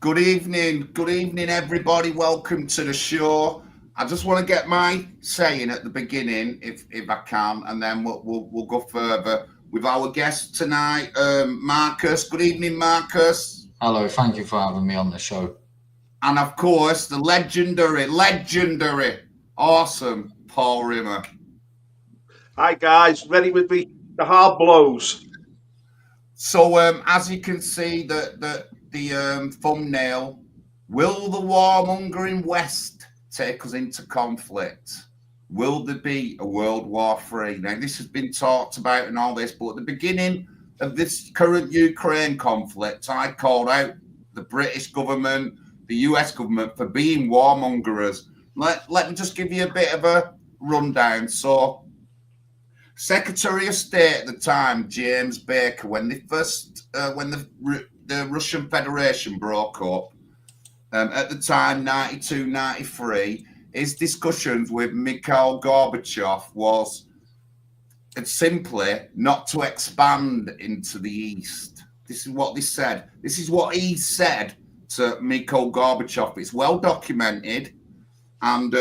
Good evening, everybody. Welcome to the show. I just want to get my saying at the beginning, if I can, and then we'll go further with our guest tonight, Marcus. Good evening, Marcus. Hello, thank you for having me on the show. And of course, the legendary, awesome Paul Rimmer. Hi guys, ready with the hard blows. So as you can see, the thumbnail, will the warmongering West take us into conflict? Will there be a World War III? Now, this has been talked about and all this, but at the beginning of this current Ukraine conflict, I called out the British government, the US government for being warmongers. Let me just give you a bit of a rundown. So, Secretary of State at the time, James Baker, when the Russian Federation broke up, at the time, 92, 93, his discussions with Mikhail Gorbachev was simply not to expand into the East. This is what they said. This is what he said to Mikhail Gorbachev. It's well documented. And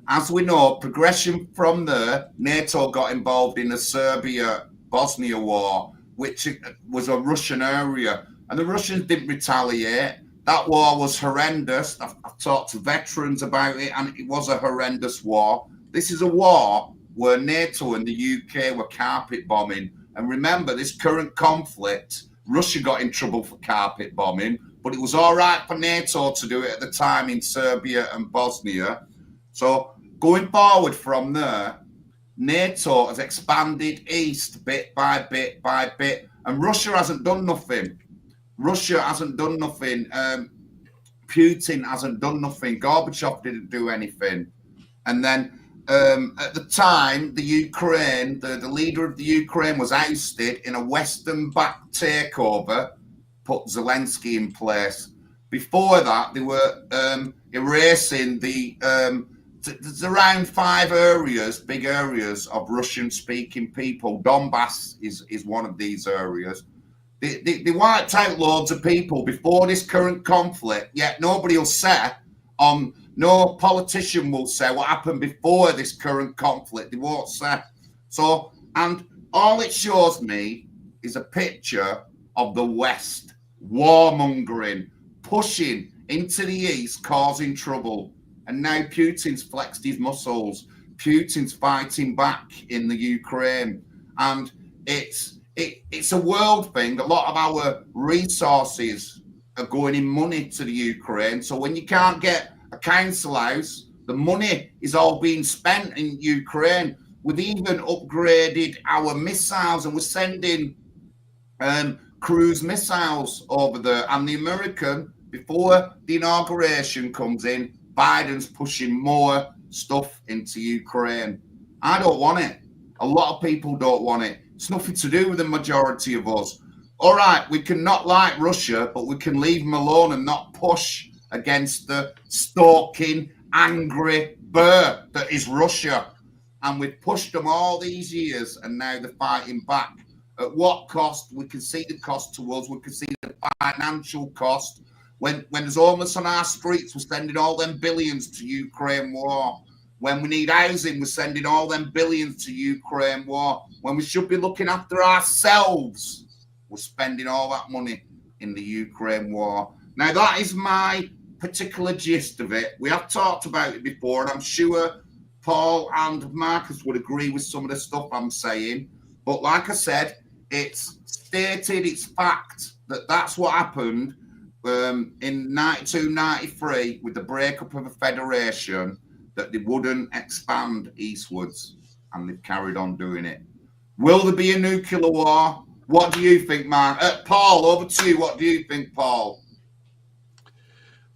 as we know, progression from there, NATO got involved in the Serbia-Bosnia war, which was a Russian area. And the Russians didn't retaliate. That war was horrendous. I've talked to veterans about it, and it was a horrendous war. This is a war where NATO and the UK were carpet bombing. And remember, this current conflict, Russia got in trouble for carpet bombing, but it was all right for NATO to do it at the time in Serbia and Bosnia. So going forward from there, NATO has expanded east bit by bit by bit, and Russia hasn't done nothing. Putin hasn't done nothing. Gorbachev didn't do anything. And then at the time, the Ukraine, the leader of the Ukraine was ousted in a Western-backed takeover, put Zelensky in place. Before that, they were erasing there's around 5 areas, big areas of Russian-speaking people. Donbass is one of these areas. They wiped out loads of people before this current conflict, yet nobody will say, no politician will say what happened before this current conflict. They won't say. So, and all it shows me is a picture of the West warmongering, pushing into the East, causing trouble. And now Putin's flexed his muscles. Putin's fighting back in the Ukraine. And it's a world thing. A lot of our resources are going in money to the Ukraine. So when you can't get a council house, the money is all being spent in Ukraine. We've even upgraded our missiles, and we're sending cruise missiles over there. And the American, before the inauguration comes in, Biden's pushing more stuff into Ukraine. I don't want it. A lot of people don't want it. It's nothing to do with the majority of us. All right, we can not like Russia, but we can leave them alone and not push against the stalking, angry bear that is Russia. And we've pushed them all these years, and now they're fighting back. At what cost? We can see the cost to us. We can see the financial cost. When there's homeless on our streets, we're sending all them billions to Ukraine war. When we need housing, we're sending all them billions to Ukraine war. When we should be looking after ourselves, we're spending all that money in the Ukraine war. Now, that is my particular gist of it. We have talked about it before, and I'm sure Paul and Marcus would agree with some of the stuff I'm saying. But like I said, it's stated, it's fact that that's what happened in 92, 93 with the breakup of the Federation, that they wouldn't expand eastwards, and they've carried on doing it. Will there be a nuclear war? What do you think, Mark? Paul, over to you. What do you think, Paul?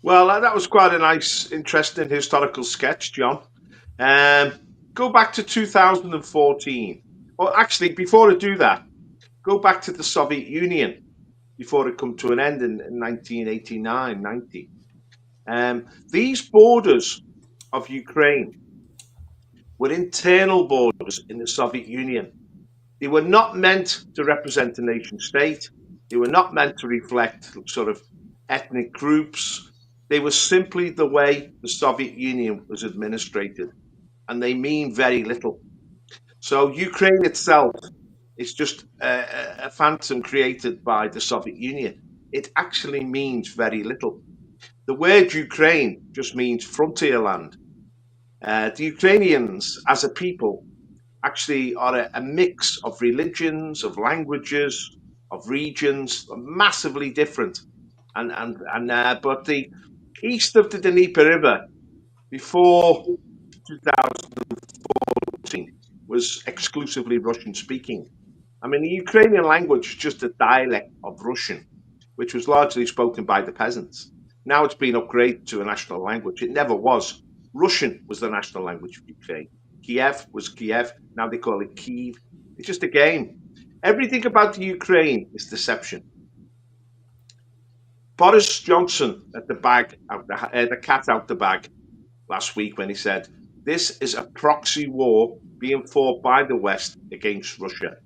Well, that was quite a nice, interesting historical sketch, John. Go back to 2014. Or actually, before I do that, go back to the Soviet Union before it come to an end in 1989, 90. These borders of Ukraine were internal borders in the Soviet Union. They were not meant to represent a nation state. They were not meant to reflect sort of ethnic groups. They were simply the way the Soviet Union was administrated, and they mean very little. So Ukraine itself is just a phantom created by the Soviet Union. It actually means very little. The word Ukraine just means frontier land. The Ukrainians as a people actually are a mix of religions, of languages, of regions, massively different. But the east of the Dnieper River before 2014 was exclusively Russian speaking. I mean, the Ukrainian language is just a dialect of Russian, which was largely spoken by the peasants. Now it's been upgraded to a national language. It never was. Russian was the national language of Ukraine. Kiev was Kiev. Now they call it Kyiv. It's just a game. Everything about the Ukraine is deception. Boris Johnson at the cat out the bag last week when he said, this is a proxy war being fought by the West against Russia.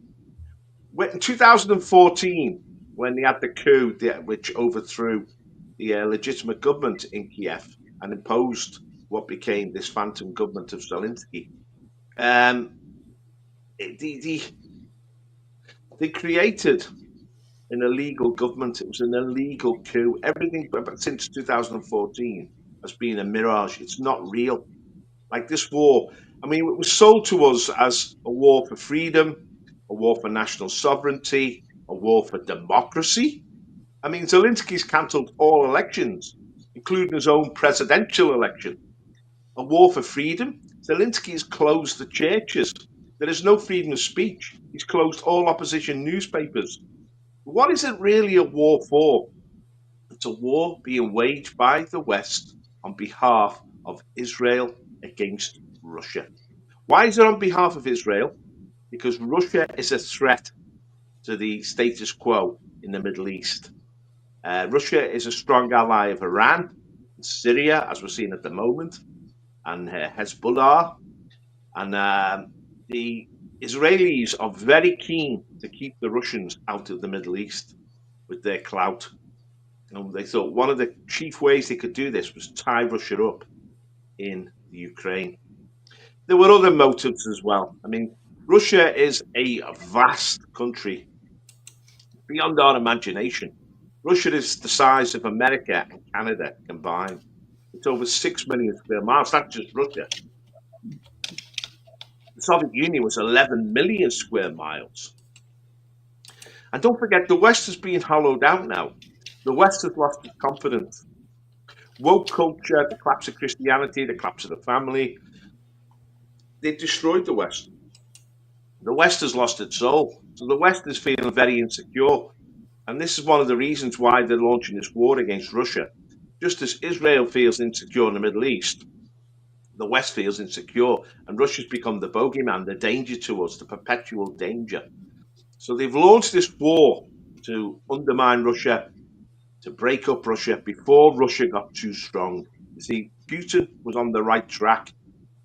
In 2014, when they had the coup which overthrew the legitimate government in Kiev and imposed what became this phantom government of Zelensky, they created an illegal government. It was an illegal coup. Everything since 2014 has been a mirage. It's not real. Like this war, I mean, it was sold to us as a war for freedom, a war for national sovereignty, a war for democracy. I mean, Zelensky's cancelled all elections, including his own presidential election. A war for freedom. Zelensky has closed the churches. There is no freedom of speech. He's closed all opposition newspapers. What is it really a war for? It's a war being waged by the West on behalf of Israel against Russia. Why is it on behalf of Israel? Because Russia is a threat to the status quo in the Middle East. Russia is a strong ally of Iran, and Syria, as we're seeing at the moment, and Hezbollah. And the Israelis are very keen to keep the Russians out of the Middle East with their clout. And they thought one of the chief ways they could do this was tie Russia up in the Ukraine. There were other motives as well. I mean, Russia is a vast country beyond our imagination. Russia is the size of America and Canada combined. It's over 6 million square miles. That's just Russia. The Soviet Union was 11 million square miles. And don't forget, the West is being hollowed out now. The West has lost its confidence. Woke culture, the collapse of Christianity, the collapse of the family, they destroyed the West. The West has lost its soul. So the West is feeling very insecure. And this is one of the reasons why they're launching this war against Russia. Just as Israel feels insecure in the Middle East, the West feels insecure. And Russia's become the bogeyman, the danger to us, the perpetual danger. So they've launched this war to undermine Russia, to break up Russia before Russia got too strong. You see, Putin was on the right track.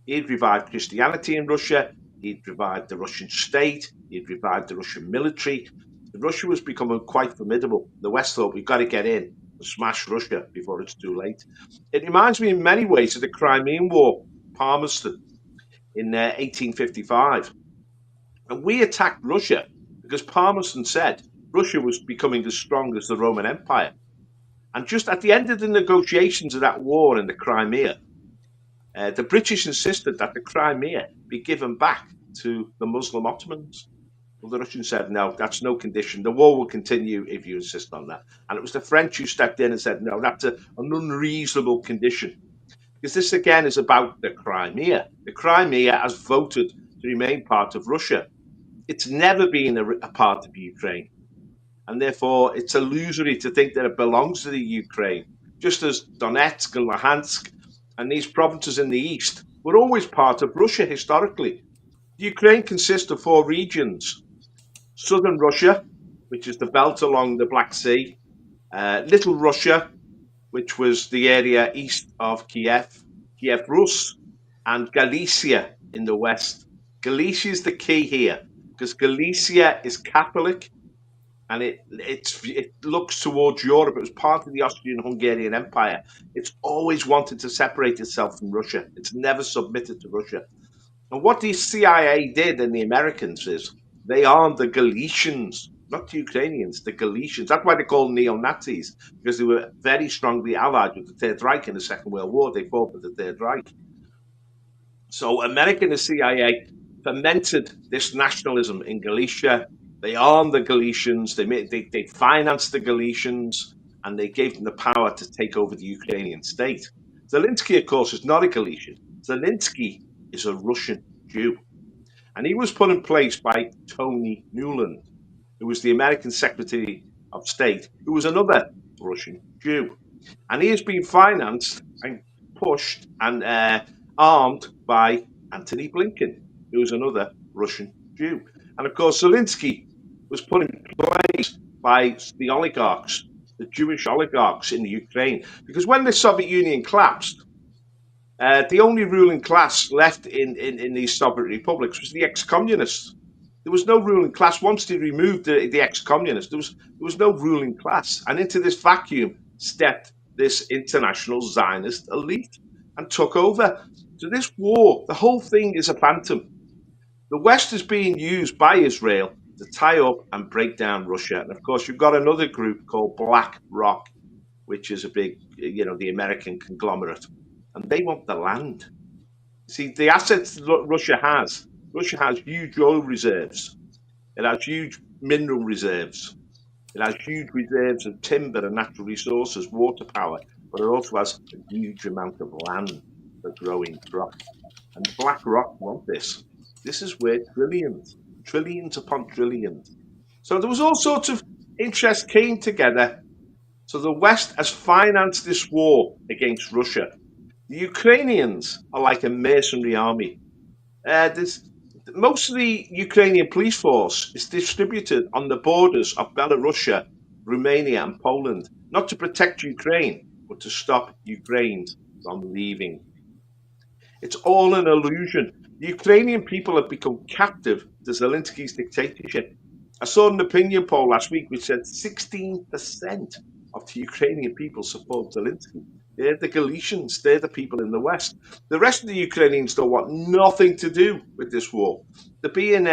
He'd revived Christianity in Russia. He'd revived the Russian state. He'd revived the Russian military. Russia was becoming quite formidable. The West thought, we've got to get in and smash Russia before it's too late. It reminds me in many ways of the Crimean War, Palmerston, in 1855. And we attacked Russia because Palmerston said Russia was becoming as strong as the Roman Empire. And just at the end of the negotiations of that war in the Crimea, the British insisted that the Crimea be given back to the Muslim Ottomans. Well, the Russians said, no, that's no condition. The war will continue if you insist on that. And it was the French who stepped in and said, no, that's an unreasonable condition. Because this, again, is about the Crimea. The Crimea has voted to remain part of Russia. It's never been a part of Ukraine. And therefore, it's illusory to think that it belongs to the Ukraine, just as Donetsk and Luhansk and these provinces in the east were always part of Russia historically. Ukraine consists of 4 regions. Southern Russia, which is the belt along the Black Sea, Little Russia, which was the area east of Kiev, Kiev Rus, and Galicia in the west. Galicia is the key here, because Galicia is Catholic, and it looks towards Europe. It was part of the Austrian-Hungarian Empire. It's always wanted to separate itself from Russia. It's never submitted to Russia. And what the CIA did and the Americans is they armed the Galicians, not the Ukrainians, the Galicians. That's why they're called neo-Nazis, because they were very strongly allied with the Third Reich in the Second World War. They fought with the Third Reich. So America and the CIA fermented this nationalism in Galicia. They armed the Galicians, they financed the Galicians, and they gave them the power to take over the Ukrainian state. Zelensky, of course, is not a Galician. Zelensky is a Russian Jew. And he was put in place by Tony Newland, who was the American Secretary of State, who was another Russian Jew. And he has been financed and pushed and armed by Antony Blinken, who was another Russian Jew. And of course, Zelensky was put in place by the oligarchs, the Jewish oligarchs in the Ukraine. Because when the Soviet Union collapsed, the only ruling class left in these Soviet republics was the ex-communists. There was no ruling class. Once they removed the ex-communists, there was no ruling class. And into this vacuum stepped this international Zionist elite and took over. So this war, the whole thing is a phantom. The West is being used by Israel to tie up and break down Russia. And of course, you've got another group called BlackRock, which is a big, the American conglomerate. And they want the land. See, the assets Russia has huge oil reserves. It has huge mineral reserves. It has huge reserves of timber and natural resources, water power, but it also has a huge amount of land for growing crops. And BlackRock want this. This is where trillions upon trillions. So there was all sorts of interest came together. So the West has financed this war against Russia. The Ukrainians are like a mercenary army. Most of the Ukrainian police force is distributed on the borders of Belarus, Romania, and Poland, not to protect Ukraine, but to stop Ukraine from leaving. It's all an illusion. The Ukrainian people have become captive to Zelensky's dictatorship. I saw an opinion poll last week which said 16% of the Ukrainian people support Zelensky. They're the Galicians. They're the people in the West. The rest of the Ukrainians don't want nothing to do with this war. They're being,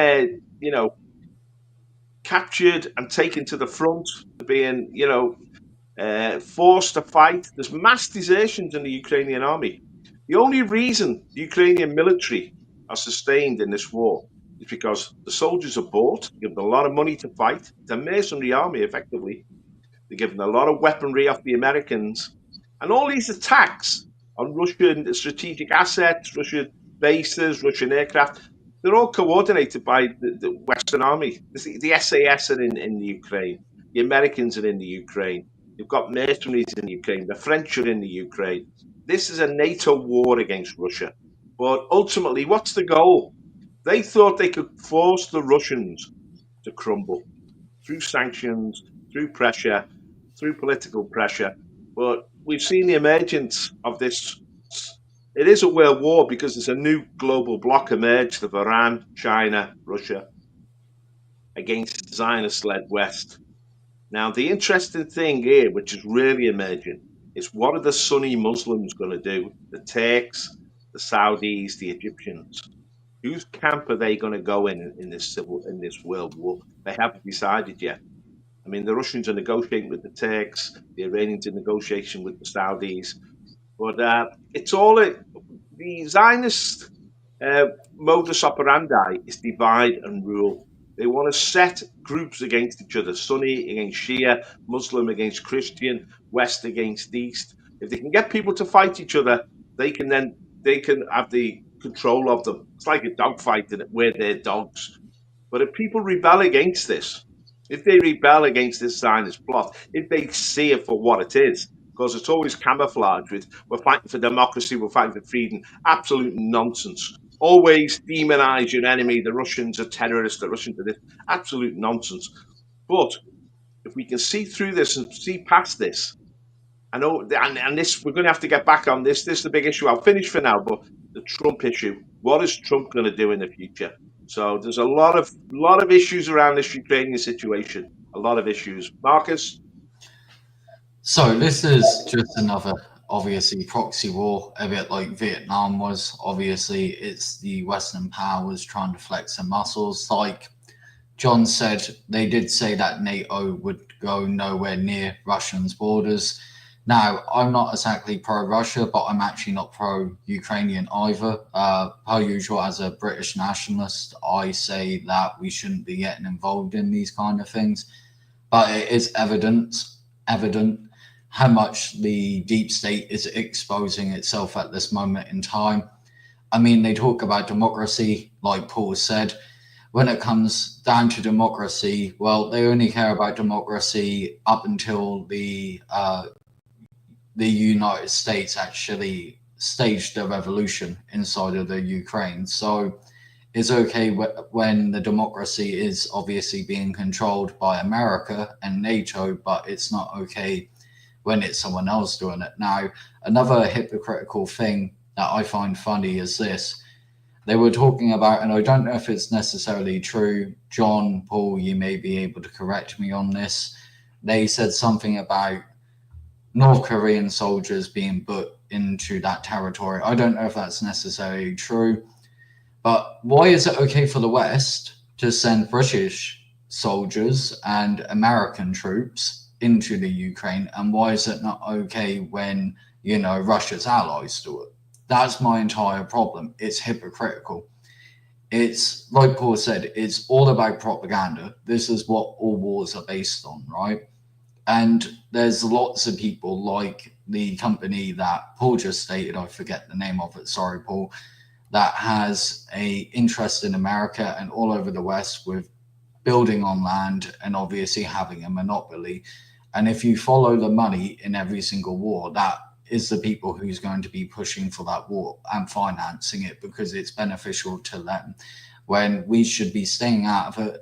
captured and taken to the front. They're being, forced to fight. There's mass desertions in the Ukrainian army. The only reason the Ukrainian military are sustained in this war is because the soldiers are bought, given a lot of money to fight. It's a mercenary army, effectively. They're given a lot of weaponry off the Americans. And all these attacks on Russian strategic assets, Russian bases, Russian aircraft, they're all coordinated by the Western Army. The SAS are in the Ukraine. The Americans are in the Ukraine. You've got mercenaries in the Ukraine. The French are in the Ukraine. This is a NATO war against Russia. But ultimately, what's the goal? They thought they could force the Russians to crumble through sanctions, through pressure, through political pressure. But we've seen the emergence of this. It is a world war because there's a new global bloc emerged of Iran, China, Russia against the Zionist-led West. Now, the interesting thing here, which is really emerging, is what are the Sunni Muslims going to do? The Turks, the Saudis, the Egyptians. Whose camp are they going to go in this world war? They haven't decided yet. I mean, the Russians are negotiating with the Turks, the Iranians are negotiating with the Saudis, but it's all the Zionist modus operandi is divide and rule. They want to set groups against each other: Sunni against Shia, Muslim against Christian, West against East. If they can get people to fight each other, they can have the control of them. It's like a dogfight where they're dogs. But if people rebel against this, if they rebel against this Zionist plot, if they see it for what it is, because it's always camouflaged with we're fighting for democracy, we're fighting for freedom, absolute nonsense. Always demonize your enemy. The Russians are terrorists, the Russians are this, absolute nonsense. But if we can see through this and see past this, I know, and this, we're going to have to get back on this. This is the big issue. I'll finish for now, but the Trump issue. What is Trump going to do in the future? So there's a lot of issues around this Ukrainian situation. a lot of issues. Marcus? So this is just another, obviously, proxy war, a bit like Vietnam was. Obviously, it's the Western powers trying to flex their muscles. Like John said, they did say that NATO would go nowhere near Russians' borders. Now, I'm not exactly pro-Russia, but I'm actually not pro-Ukrainian either. Per usual, as a British nationalist, I say that we shouldn't be getting involved in these kind of things. But it is evident how much the deep state is exposing itself at this moment in time. I mean, they talk about democracy, like Paul said. When it comes down to democracy, well, they only care about democracy up until the United States actually staged a revolution inside of the Ukraine. So it's okay when the democracy is obviously being controlled by America and NATO, but it's not okay when it's someone else doing it. Now, another hypocritical thing that I find funny is this. They were talking about, and I don't know if it's necessarily true, John, Paul, you may be able to correct me on this. They said something about North Korean soldiers being put into that territory. I don't know if that's necessarily true, but why is it okay for the West to send British soldiers and American troops into the Ukraine, and why is it not okay when, Russia's allies do it? That's my entire problem. It's hypocritical. It's, like Paul said, it's all about propaganda. This is what all wars are based on, right? And there's lots of people like the company that Paul just stated, I forget the name of it, sorry, Paul, that has a interest in America and all over the West with building on land and obviously having a monopoly. And if you follow the money in every single war, that is the people who's going to be pushing for that war and financing it because it's beneficial to them, when we should be staying out of it.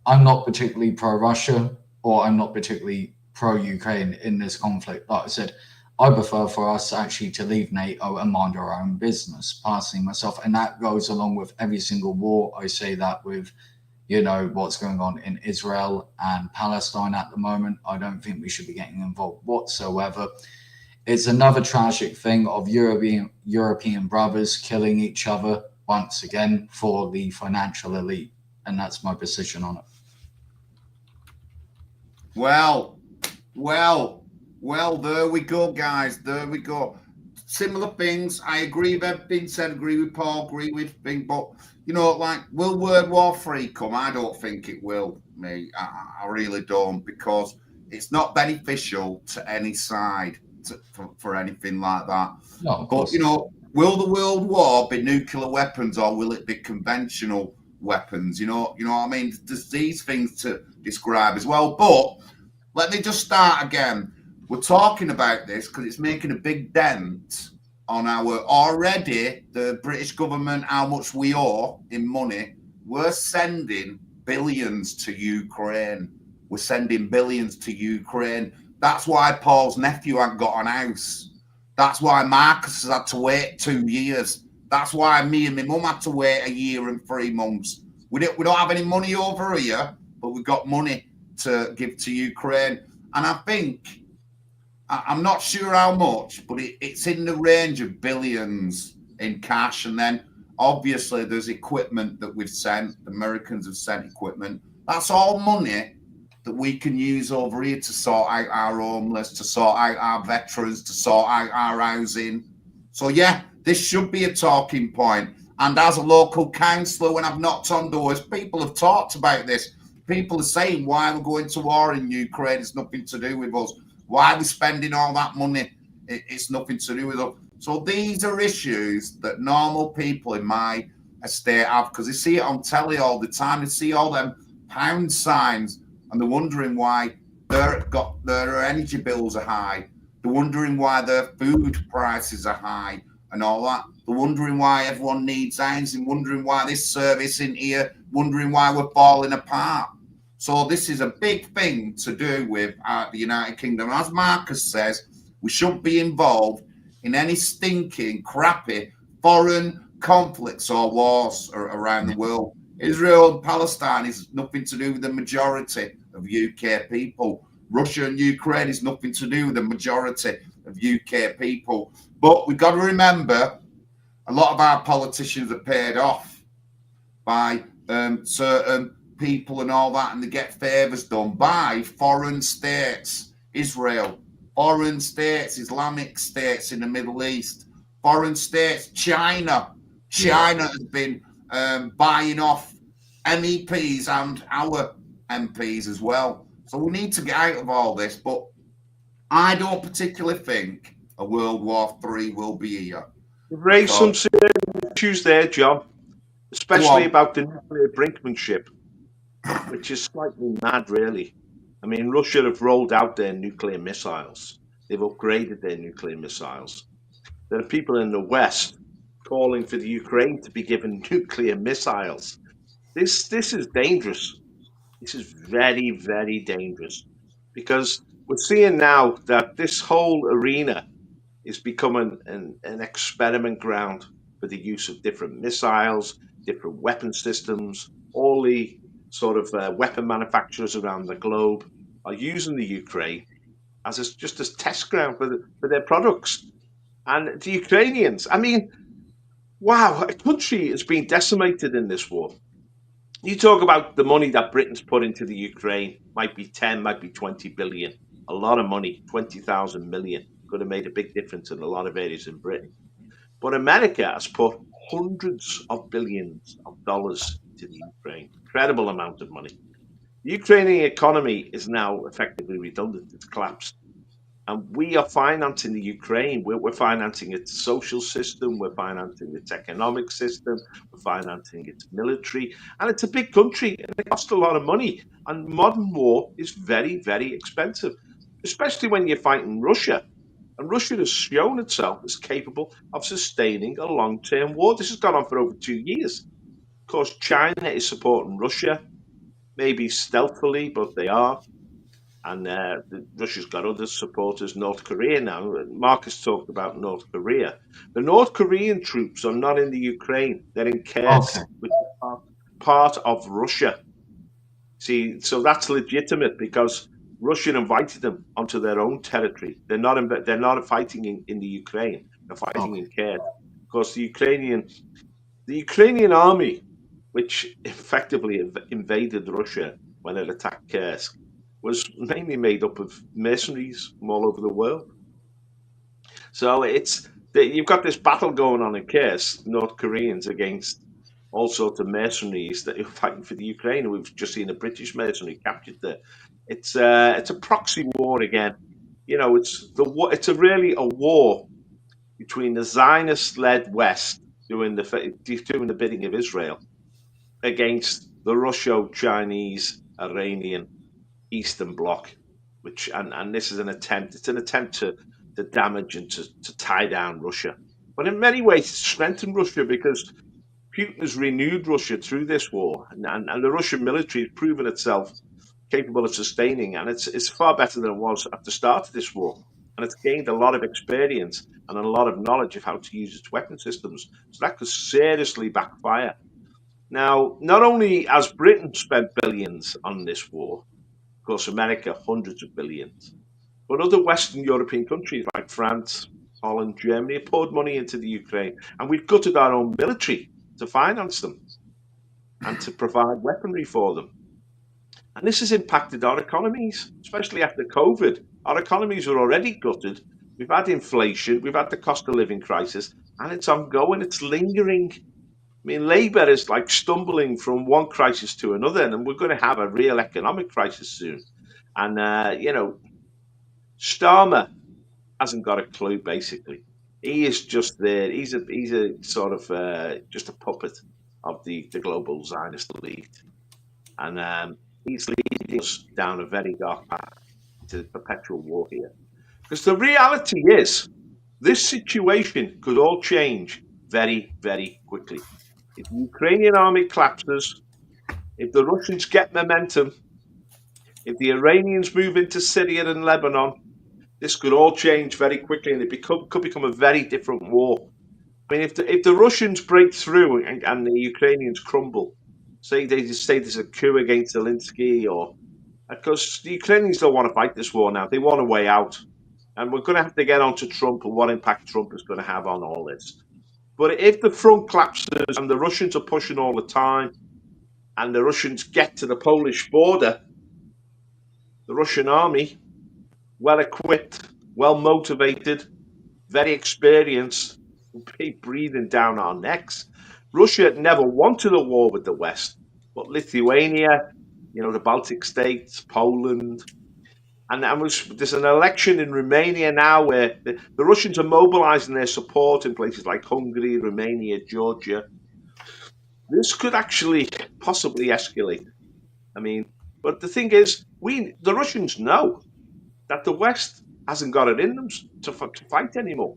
I'm not particularly pro-Russia, or I'm not particularly pro-Ukraine in this conflict. Like I said, I prefer for us actually to leave NATO and mind our own business, personally myself. And that goes along with every single war. I say that with, what's going on in Israel and Palestine at the moment. I don't think we should be getting involved whatsoever. It's another tragic thing of European brothers killing each other once again for the financial elite. And that's my position on it. Well, there we go, guys. There we go. Similar things. I agree with everything said, agree with Paul, agree with things, but will World War III come? I don't think it will, me. I really don't, because it's not beneficial to any side for anything like that. No, but will the World War be nuclear weapons, or will it be conventional weapons? You know what I mean? There's these things to describe as well. But let me just start again. We're talking about this because it's making a big dent on the British government, how much we owe in money. We're sending billions to Ukraine. We're sending billions to Ukraine. That's why Paul's nephew hasn't got an house. That's why Marcus has had to wait 2 years. That's why me and my mum had to wait 1 year and 3 months. We don't have any money over here, but we've got money to give to Ukraine. And I think, I'm not sure how much, but it's in the range of billions in cash. And then obviously there's equipment that we've sent. The Americans have sent equipment. That's all money that we can use over here to sort out our homeless, to sort out our veterans, to sort out our housing. So yeah, this should be a talking point. And as a local councillor, when I've knocked on doors, people have talked about this. People are saying, why we're going to war in Ukraine, it's nothing to do with us. Why are we spending all that money? It's nothing to do with us. So these are issues that normal people in my estate have, because they see it on telly all the time. They see all them pound signs, and they're wondering why their energy bills are high. They're wondering why their food prices are high and all that. They're wondering why everyone needs housing, wondering why this service in here, wondering why we're falling apart. So this is a big thing to do with the United Kingdom. As Marcus says, we shouldn't be involved in any stinking, crappy foreign conflicts or wars around the world. Israel and Palestine is nothing to do with the majority of UK people. Russia and Ukraine is nothing to do with the majority of UK people. But we've got to remember, a lot of our politicians are paid off by certain people and all that, and they get favours done by foreign states, Israel, foreign states, Islamic states in the Middle East, foreign states, China. China has been buying off MEPs and our MPs as well. So we need to get out of all this, but I don't particularly think a World War III will be here. You've raised some serious issues there, John, especially about the nuclear brinkmanship, which is slightly mad, really. I mean, Russia have rolled out their nuclear missiles. They've upgraded their nuclear missiles. There are people in the West calling for the Ukraine to be given nuclear missiles. This is dangerous. This is very, very dangerous, because we're seeing now that this whole arena is becoming an experiment ground for the use of different missiles, different weapon systems. All the sort of weapon manufacturers around the globe are using the Ukraine as just a test ground for their products. And the Ukrainians, I mean, wow, a country has been decimated in this war. You talk about the money that Britain's put into the Ukraine, might be 10, might be 20 billion. A lot of money, 20,000 million. Could have made a big difference in a lot of areas in Britain. But America has put hundreds of billions of dollars into the Ukraine. Incredible amount of money. The Ukrainian economy is now effectively redundant. It's collapsed. And we are financing the Ukraine. We're financing its social system. We're financing its economic system. We're financing its military. And it's a big country, and it costs a lot of money. And modern war is very, very expensive, especially when you're fighting Russia. And Russia has shown itself as capable of sustaining a long-term war. This has gone on for over 2 years. Of course, China is supporting Russia, maybe stealthily, but they are. And Russia's got other supporters, North Korea now. Marcus talked about North Korea. The North Korean troops are not in the Ukraine. They're in Kursk, which is part of Russia. See, so that's legitimate because Russia invited them onto their own territory. They're not fighting in the Ukraine. They're fighting in Kursk. Of course, the Ukrainian army, which effectively invaded Russia when it attacked Kursk, was mainly made up of mercenaries from all over the world. So you've got this battle going on in Kursk, North Koreans against all sorts of mercenaries that are fighting for the Ukraine. We've just seen a British mercenary captured there. It's a proxy war again. You know, it's really a war between the Zionist-led West doing the bidding of Israel against the Russo-Chinese, Iranian Eastern Bloc, and this is an attempt. It's an attempt to damage and to tie down Russia, but in many ways to strengthen Russia, because Putin has renewed Russia through this war, and the Russian military has proven itself capable of sustaining, and it's far better than it was at the start of this war, and it's gained a lot of experience and a lot of knowledge of how to use its weapon systems. So that could seriously backfire. Now, not only has Britain spent billions on this war, of course, America, hundreds of billions. But other Western European countries like France, Holland, Germany have poured money into the Ukraine. And we've gutted our own military to finance them and to provide weaponry for them. And this has impacted our economies, especially after COVID. Our economies are already gutted. We've had inflation, we've had the cost of living crisis, and it's ongoing, it's lingering. I mean, Labour is like stumbling from one crisis to another, and we're going to have a real economic crisis soon. And, Starmer hasn't got a clue, basically. He is just there. He's a sort of just a puppet of the global Zionist elite. And he's leading us down a very dark path to perpetual war here. Because the reality is, this situation could all change very, very quickly. If the Ukrainian army collapses, if the Russians get momentum, if the Iranians move into Syria and Lebanon, this could all change very quickly, and it could become a very different war. I mean, if the Russians break through and the Ukrainians crumble, say there's a coup against Zelensky, or because the Ukrainians don't want to fight this war now. They want a way out. And we're going to have to get on to Trump and what impact Trump is going to have on all this. But if the front collapses and the Russians are pushing all the time and the Russians get to the Polish border, the Russian army, well equipped, well motivated, very experienced, will be breathing down our necks. Russia never wanted a war with the West, but Lithuania, the Baltic states, Poland, and there's an election in Romania now where the Russians are mobilizing their support in places like Hungary, Romania, Georgia. This could actually possibly escalate. But the thing is, the Russians know that the West hasn't got it in them to fight anymore.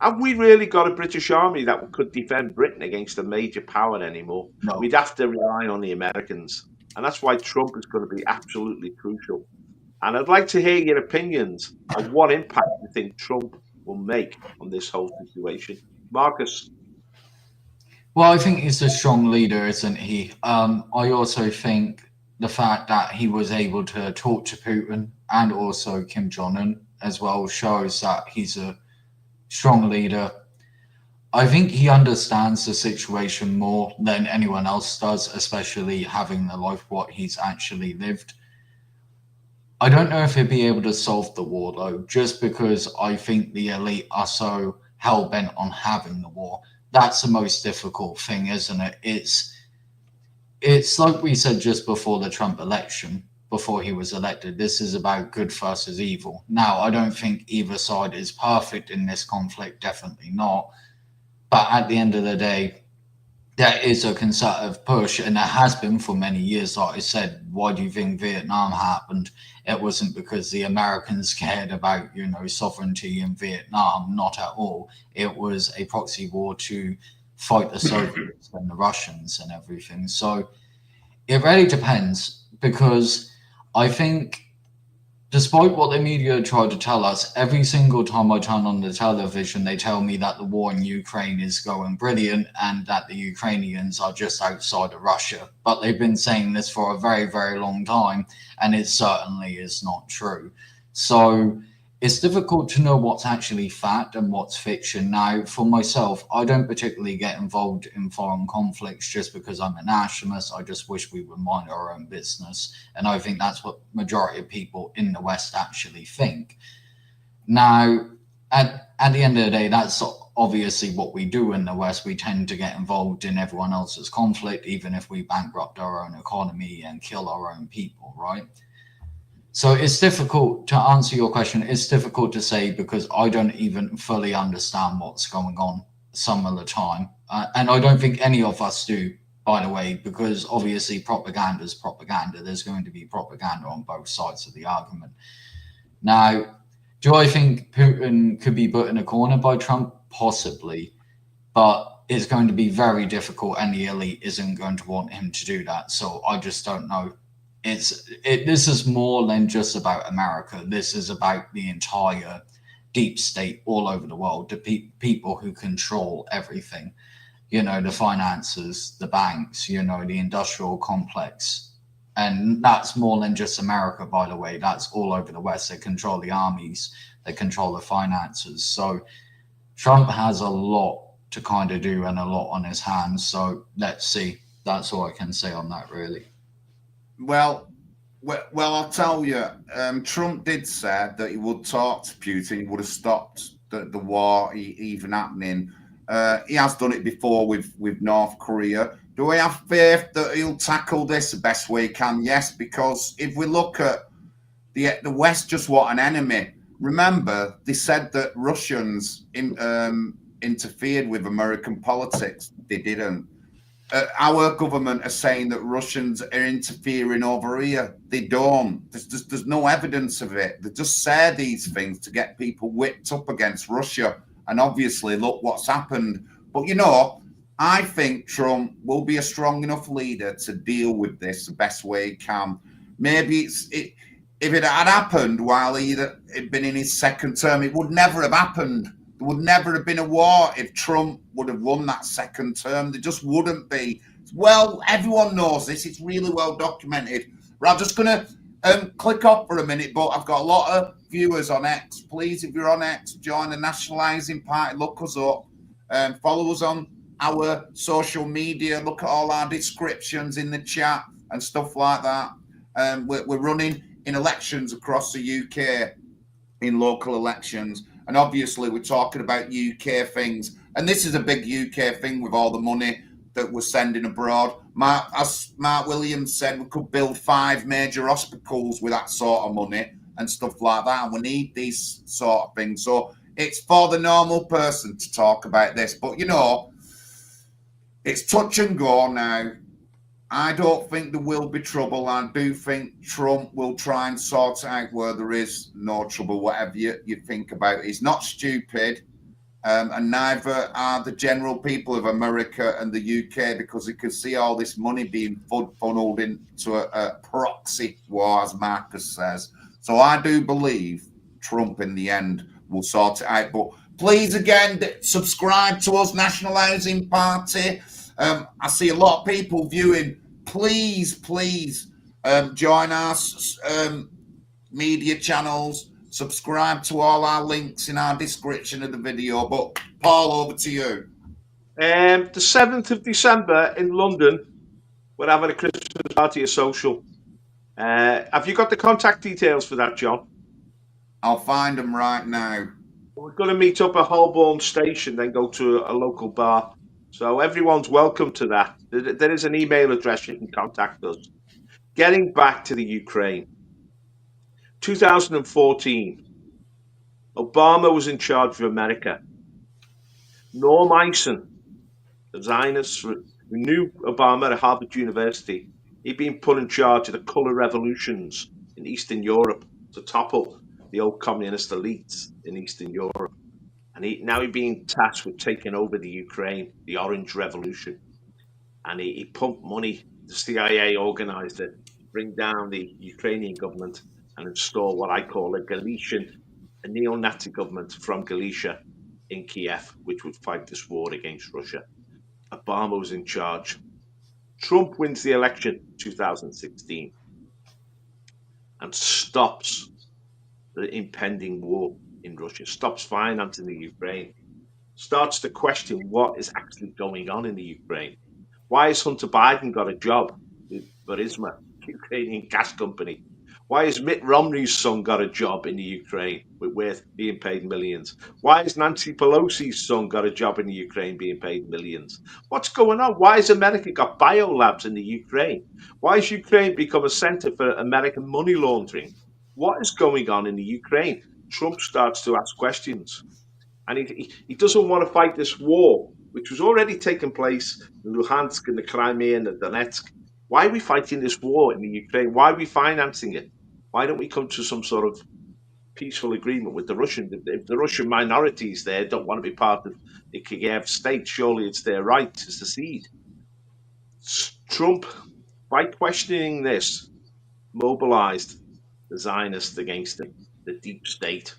Have we really got a British army that could defend Britain against a major power anymore? No. We'd have to rely on the Americans. And that's why Trump is going to be absolutely crucial. And I'd like to hear your opinions on what impact you think Trump will make on this whole situation. Marcus? Well, I think he's a strong leader, isn't he? I also think the fact that he was able to talk to Putin and also Kim Jong-un as well shows that he's a strong leader. I think he understands the situation more than anyone else does, especially having the life what he's actually lived. I don't know if he'll be able to solve the war though, just because I think the elite are so hell-bent on having the war. That's the most difficult thing, isn't it? It's like we said just before the Trump election, before he was elected, this is about good versus evil. Now, I don't think either side is perfect in this conflict, definitely not. But at the end of the day, there is a concerted push, and there has been for many years. Like I said, why do you think Vietnam happened? It wasn't because the Americans cared about, sovereignty in Vietnam, not at all. It was a proxy war to fight the Soviets and the Russians and everything. So it really depends, because I think despite what the media tried to tell us, every single time I turn on the television, they tell me that the war in Ukraine is going brilliant and that the Ukrainians are just outside of Russia. But they've been saying this for a very, very long time, and it certainly is not true. So it's difficult to know what's actually fact and what's fiction. Now, for myself, I don't particularly get involved in foreign conflicts just because I'm a nationalist. I just wish we would mind our own business. And I think that's what majority of people in the West actually think. Now, at the end of the day, that's obviously what we do in the West. We tend to get involved in everyone else's conflict, even if we bankrupt our own economy and kill our own people, right? So it's difficult to answer your question. It's difficult to say because I don't even fully understand what's going on some of the time. And I don't think any of us do, by the way, because obviously propaganda is propaganda. There's going to be propaganda on both sides of the argument. Now, do I think Putin could be put in a corner by Trump? Possibly. But it's going to be very difficult, and the elite isn't going to want him to do that. So I just don't know. This is more than just about America. This is about the entire deep state all over the world, the people who control everything, the finances, the banks, the industrial complex. And that's more than just America, by the way. That's all over the West. They control the armies, they control the finances. So Trump has a lot to kind of do and a lot on his hands. So let's see. That's all I can say on that, really. Well, I'll tell you, Trump did say that he would talk to Putin. He would have stopped the war even happening. He has done it before with North Korea. Do we have faith that he'll tackle this the best way he can? Yes, because if we look at the West just want an enemy. Remember, they said that Russians interfered with American politics. They didn't. Our government are saying that Russians are interfering over here. They don't. There's no evidence of it. They just say these things to get people whipped up against Russia. And obviously, look what's happened. But, I think Trump will be a strong enough leader to deal with this the best way he can. Maybe if it had happened while he had been in his second term, it would never have happened. There would never have been a war if Trump would have won that second term. There just wouldn't be. Well, everyone knows this. It's really well documented. But I'm just going to Click off for a minute, but I've got a lot of viewers on X. Please, if you're on X, join the Nationalising Party. Look us up. Follow us on our social media. Look at all our descriptions in the chat and stuff like that. We're running in elections across the UK, in local elections. And obviously, we're talking about UK things. And this is a big UK thing with all the money that we're sending abroad. As Mark Williams said, we could build 5 major hospitals with that sort of money and stuff like that. And we need these sort of things. So it's for the normal person to talk about this. But, you know, it's touch and go now. I don't think there will be trouble. I do think Trump will try and sort out where there is no trouble, whatever you think about it. He's not stupid. And neither are the general people of America and the UK, because they can see all this money being funneled into a proxy war, as Marcus says. So I do believe Trump in the end will sort it out. But please, again, subscribe to us, Nationalising Party. I see a lot of people viewing. Please join our media channels. Subscribe to all our links in our description of the video. But Paul, over to you. The 7th of December in London, we're having a Christmas party, a social. Have you got the contact details for that, John? I'll find them right now. We're going to meet up at Holborn Station, then go to a local bar. So everyone's welcome to that. There is an email address you can contact us. Getting back to the Ukraine. 2014, Obama was in charge of America. Norm Eisen, the Zionist, who knew Obama at Harvard University, he'd been put in charge of the colour revolutions in Eastern Europe to topple the old communist elites in Eastern Europe. And now he'd been tasked with taking over the Ukraine, the Orange Revolution. And he pumped money. The CIA organised it, bring down the Ukrainian government and install what I call a neo-Nazi government from Galicia in Kiev, which would fight this war against Russia. Obama was in charge. Trump wins the election 2016 and stops the impending war in Russia, stops financing the Ukraine, starts to question what is actually going on in the Ukraine. Why has Hunter Biden got a job with Burisma, Ukrainian gas company? Why has Mitt Romney's son got a job in the Ukraine with being paid millions? Why has Nancy Pelosi's son got a job in the Ukraine being paid millions? What's going on? Why has America got biolabs in the Ukraine? Why has Ukraine become a center for American money laundering? What is going on in the Ukraine? Trump starts to ask questions. And he doesn't want to fight this war, which was already taking place in Luhansk and the Crimea and the Donetsk. Why are we fighting this war in the Ukraine? Why are we financing it? Why don't we come to some sort of peaceful agreement with the Russian? If the Russian minorities there don't want to be part of the Kiev state, surely it's their right to secede. Trump, by questioning this, mobilized the Zionists against him, the deep state,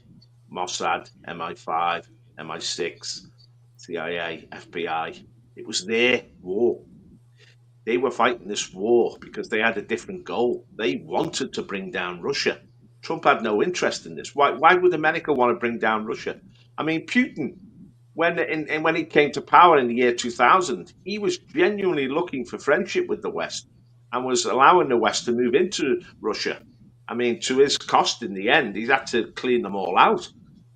Mossad, MI5, MI6, CIA, FBI. It was their war. They were fighting this war because they had a different goal. They wanted to bring down Russia. Trump had no interest in this. Why would America want to bring down Russia? I mean, Putin, when he came to power in the year 2000, he was genuinely looking for friendship with the West and was allowing the West to move into Russia. I mean, to his cost in the end, he's had to clean them all out.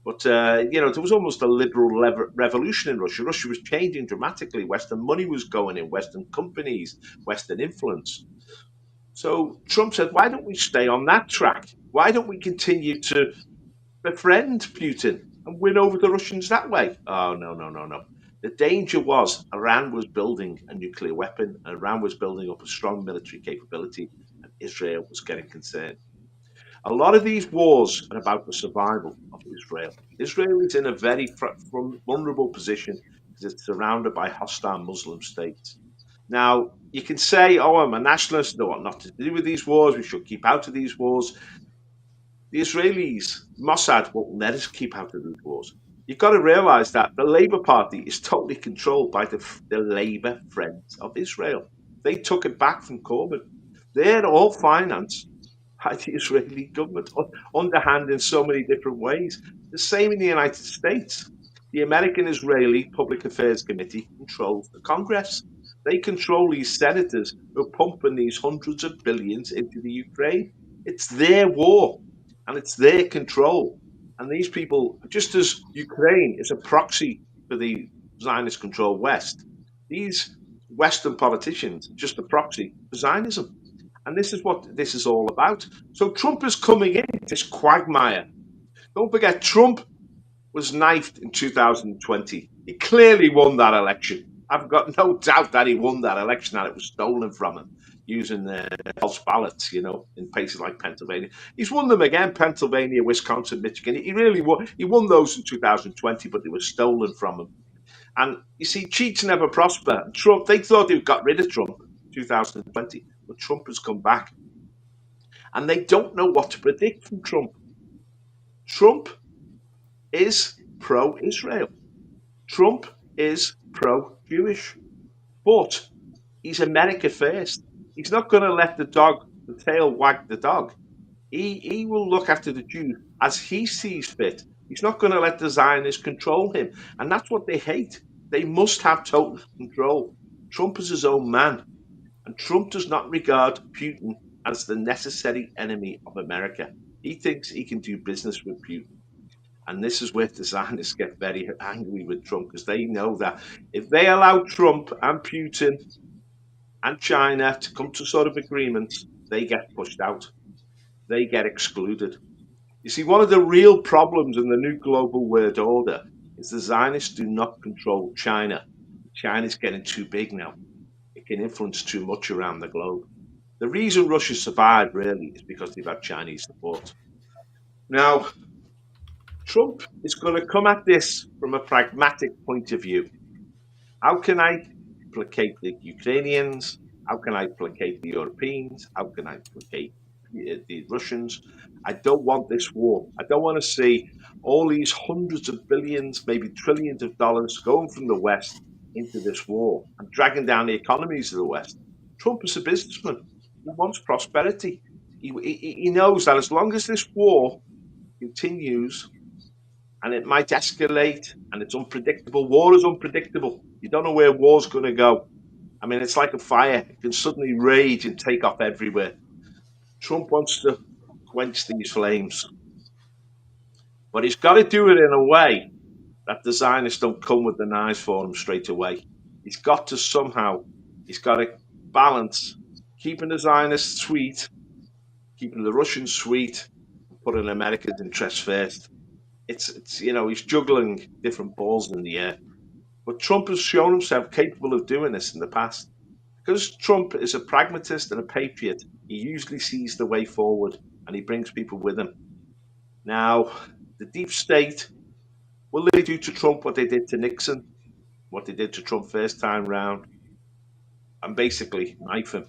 But, there was almost a liberal revolution in Russia. Russia was changing dramatically. Western money was going in, Western companies, Western influence. So Trump said, why don't we stay on that track? Why don't we continue to befriend Putin and win over the Russians that way? Oh, no. The danger was Iran was building a nuclear weapon, and Iran was building up a strong military capability, and Israel was getting concerned. A lot of these wars are about the survival of Israel. Israel is in a very vulnerable position because it's surrounded by hostile Muslim states. Now, you can say, oh, I'm a nationalist, no, I'm not to do with these wars, we should keep out of these wars. The Israelis, Mossad, won't let us keep out of these wars. You've got to realize that the Labour Party is totally controlled by the Labour Friends of Israel. They took it back from Corbyn. They're all financed by the Israeli government, underhand in so many different ways. The same in the United States. The American-Israeli Public Affairs Committee controls the Congress. They control these senators who are pumping these hundreds of billions into the Ukraine. It's their war, and it's their control. And these people, just as Ukraine is a proxy for the Zionist-controlled West, these Western politicians are just a proxy for Zionism. And this is what this is all about. So Trump is coming in, this quagmire. Don't forget, Trump was knifed in 2020. He clearly won that election. I've got no doubt that he won that election, that it was stolen from him using false ballots, you know, in places like Pennsylvania. He's won them again, Pennsylvania, Wisconsin, Michigan. He really won. He won those in 2020, but they were stolen from him. And you see, cheats never prosper. Trump, they thought they got rid of Trump in 2020, but Trump has come back. And they don't know what to predict from Trump. Trump is pro-Israel. Trump is pro-Jewish. But he's America first. He's not going to let the tail wag the dog. He will look after the Jews as he sees fit. He's not going to let the Zionists control him. And that's what they hate. They must have total control. Trump is his own man. And Trump does not regard Putin as the necessary enemy of America. He thinks he can do business with Putin. And this is where the Zionists get very angry with Trump, because they know that if they allow Trump and Putin and China to come to sort of agreements, they get pushed out. They get excluded. You see, one of the real problems in the new global world order is the Zionists do not control China. China's getting too big now. It can influence too much around the globe. The reason Russia survived, really, is because they've had Chinese support. Now, Trump is going to come at this from a pragmatic point of view. How can I placate the Ukrainians? How can I placate the Europeans? How can I placate the Russians? I don't want this war. I don't want to see all these hundreds of billions, maybe trillions of dollars going from the West into this war and dragging down the economies of the West. Trump is a businessman. He wants prosperity. He knows that as long as this war continues, and it might escalate, and it's unpredictable. War is unpredictable. You don't know where war's going to go. I mean, it's like a fire. It can suddenly rage and take off everywhere. Trump wants to quench these flames. But he's got to do it in a way that the Zionists don't come with the knives for him straight away. He's got to balance keeping the Zionists sweet, keeping the Russians sweet, and putting America's interests first. It's he's juggling different balls in the air. But Trump has shown himself capable of doing this in the past. Because Trump is a pragmatist and a patriot, he usually sees the way forward and he brings people with him. Now, the deep state, will they do to Trump what they did to Nixon, what they did to Trump first time round, and basically knife him?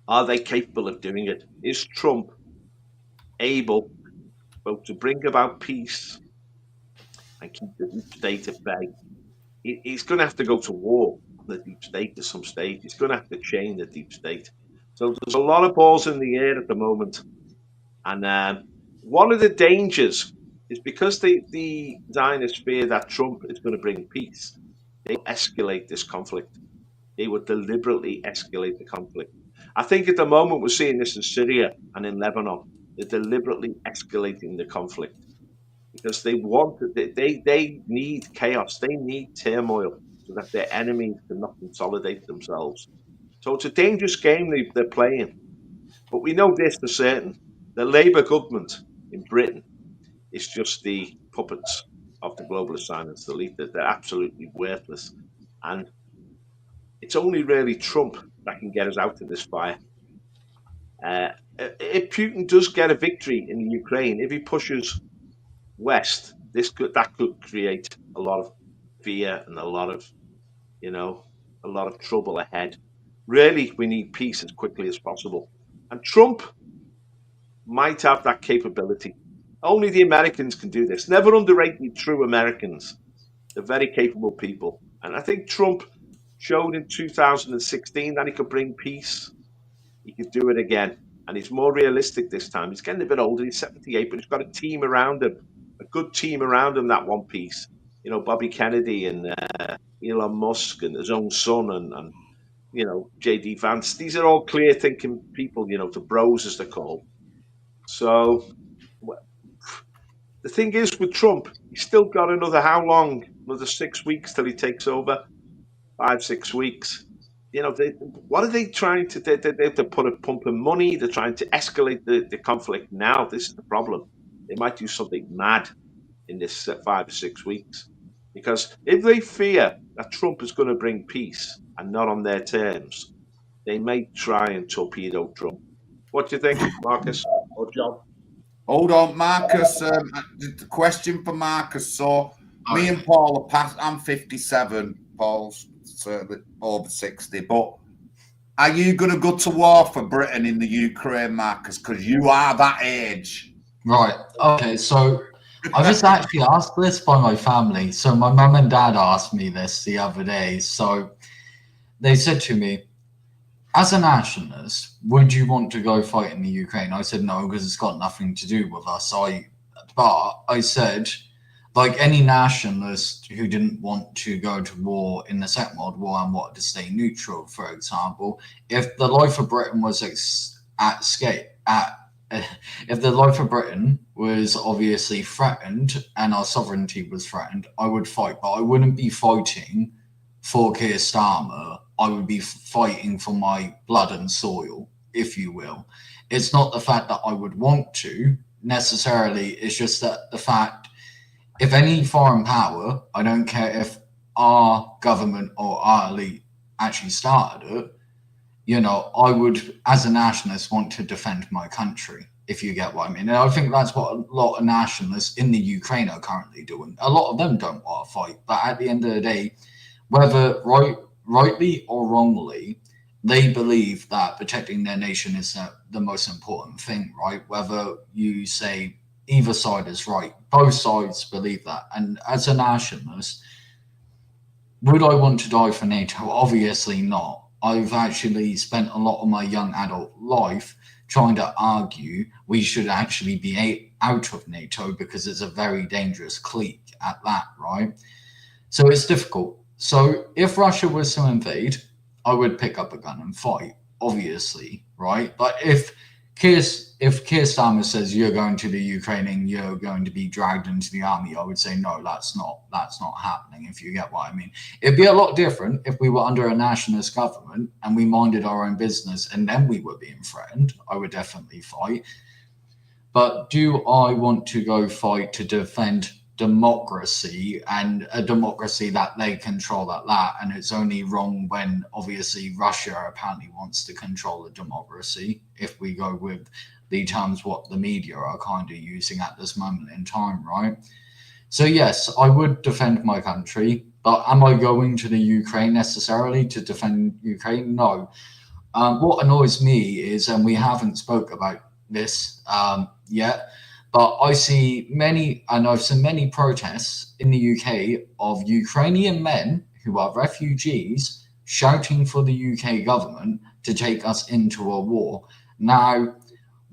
Are they capable of doing it? Is Trump able both to bring about peace and keep the deep state at bay? He's going to have to go to war on the deep state at some stage. He's going to have to chain the deep state. So there's a lot of balls in the air at the moment. And one of the dangers is because the Zionists fear that Trump is going to bring peace, they will escalate this conflict. They would deliberately escalate the conflict. I think at the moment we're seeing this in Syria and in Lebanon. They're deliberately escalating the conflict because they need chaos. They need turmoil so that their enemies cannot consolidate themselves. So it's a dangerous game they're playing. But we know this for certain. The Labour government in Britain is just the puppets of the globalist Zionist elite. They're absolutely worthless. And it's only really Trump that can get us out of this fire. If Putin does get a victory in Ukraine, if he pushes west, that could create a lot of fear and a lot of trouble ahead. Really, we need peace as quickly as possible. And Trump might have that capability. Only the Americans can do this. Never underrate the true Americans. They're very capable people. And I think Trump showed in 2016 that he could bring peace. He could do it again. and he's more realistic this time. He's getting a bit older. He's 78, but he's got a team around him, a good team around him. That one piece, you know, Bobby Kennedy and Elon Musk and his own son and you know, JD Vance. These are all clear thinking people, you know, the bros as they're called. So the thing is with Trump, he's still got how long? Another 6 weeks till he takes over. 5-6 weeks. You know, what are they trying to do? They have to put a pump of money. They're trying to escalate the conflict now. This is the problem. They might do something mad in this 5 or 6 weeks. Because if they fear that Trump is going to bring peace and not on their terms, they may try and torpedo Trump. What do you think, Marcus or John? Hold on, Marcus. The question for Marcus. So, me and Paul are past. I'm 57. Paul's certainly over 60. But are you going to go to war for Britain in the Ukraine, Marcus? Because you are that age. Right. Okay. So I was actually asked this by my family. So my mum and dad asked me this the other day. So they said to me, as a nationalist, would you want to go fight in the Ukraine? I said no, because it's got nothing to do with us. But I said, like any nationalist who didn't want to go to war in the Second World War and wanted to stay neutral, for example, if the life of Britain was if the life of Britain was obviously threatened and our sovereignty was threatened, I would fight, but I wouldn't be fighting for Keir Starmer. I would be fighting for my blood and soil, if you will. It's not the fact that I would want to necessarily, it's just that the fact, if any foreign power, I don't care if our government or our elite actually started it, you know, I would, as a nationalist, want to defend my country, if you get what I mean. And I think that's what a lot of nationalists in the Ukraine are currently doing. A lot of them don't want to fight, but at the end of the day, whether rightly or wrongly, they believe that protecting their nation is the most important thing, right? Whether you say either side is right, both sides believe that. And as a nationalist, would I want to die for NATO? Obviously not. I've actually spent a lot of my young adult life trying to argue we should actually be out of NATO because it's a very dangerous clique at that, right? So it's difficult. So if Russia was to invade, I would pick up a gun and fight, obviously, right? But if Keir Starmer says you're going to the Ukraine and you're going to be dragged into the army, I would say no, that's not happening, if you get what I mean. It'd be a lot different if we were under a nationalist government and we minded our own business and then we were being threatened. I would definitely fight. But do I want to go fight to defend democracy and a democracy that they control at that? And it's only wrong when obviously Russia apparently wants to control the democracy, if we go with the terms what the media are kind of using at this moment in time, right? So yes, I would defend my country, but am I going to the Ukraine necessarily to defend Ukraine? No. What annoys me is, and we haven't spoke about this yet, but I see I've seen many protests in the UK of Ukrainian men who are refugees shouting for the UK government to take us into a war. Now,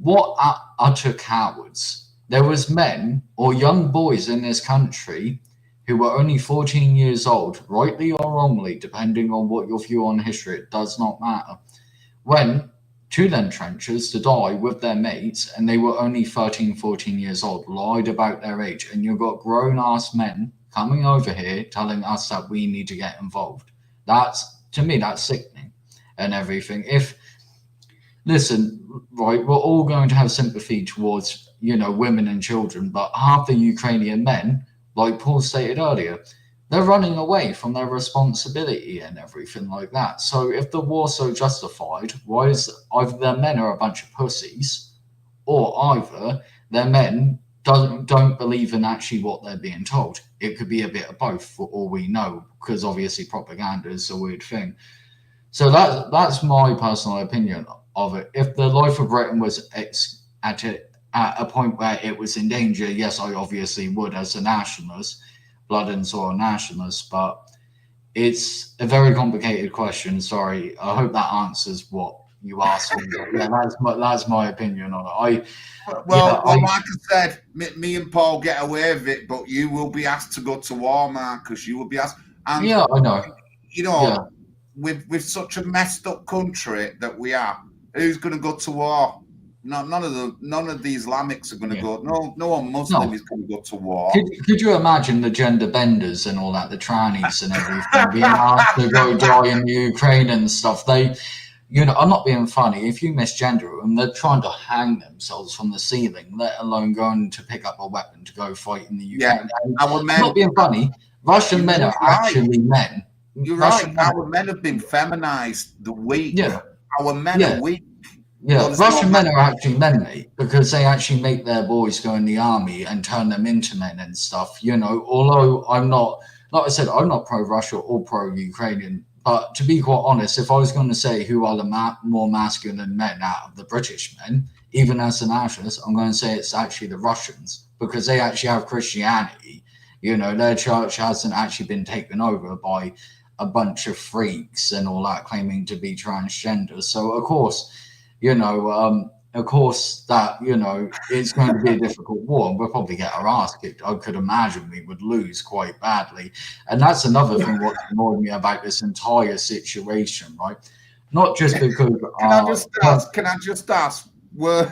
what utter cowards. There was men or young boys in this country who were only 14 years old, rightly or wrongly, depending on what your view on history, it does not matter, went to them trenches to die with their mates, and they were only 13, 14 years old, lied about their age, and you've got grown-ass men coming over here telling us that we need to get involved. To me, that's sickening and everything. Listen, right, we're all going to have sympathy towards, women and children, but half the Ukrainian men, like Paul stated earlier, they're running away from their responsibility and everything like that. So if the war's so justified, why is either their men are a bunch of pussies, or either their men don't believe in actually what they're being told? It could be a bit of both for all we know, because obviously propaganda is a weird thing. So that's my personal opinion of it. If the life of Britain was at a point where it was in danger, yes, I obviously would as a nationalist, blood and soil nationalist, but it's a very complicated question. Sorry, I hope that answers what you ask me. But yeah, that's my opinion on it. Well, like I said, me and Paul get away with it, but you will be asked to go to war, Marcus. You will be asked. And, yeah, I know. You know, with such a messed up country that we are, who's going to go to war? None of the Islamics are going to go. No one Muslim is going to go to war. Could you imagine the gender benders and all that, the trannies and everything, being asked to go die in the Ukraine and stuff? I'm not being funny. If you misgender them, they're trying to hang themselves from the ceiling, let alone going to pick up a weapon to go fight in the Ukraine. Yeah, I'm not being funny. Russian men are actually men. You're right. Our men have been feminized. The weak. Yeah. Our men are weak. Yeah, Russian men are actually men, mate, because they actually make their boys go in the army and turn them into men and stuff. Although I'm not, like I said, I'm not pro-Russia or pro-Ukrainian. But to be quite honest, if I was going to say who are the more masculine men out of the British men, even as the nationalists, I'm going to say it's actually the Russians, because they actually have Christianity. Their church hasn't actually been taken over by a bunch of freaks and all that claiming to be transgender. So, of course, that, it's going to be a difficult war, and we'll probably get our ass kicked. I could imagine we would lose quite badly. And that's another thing what annoyed me about this entire situation, right? Not just because... Can I just ask, where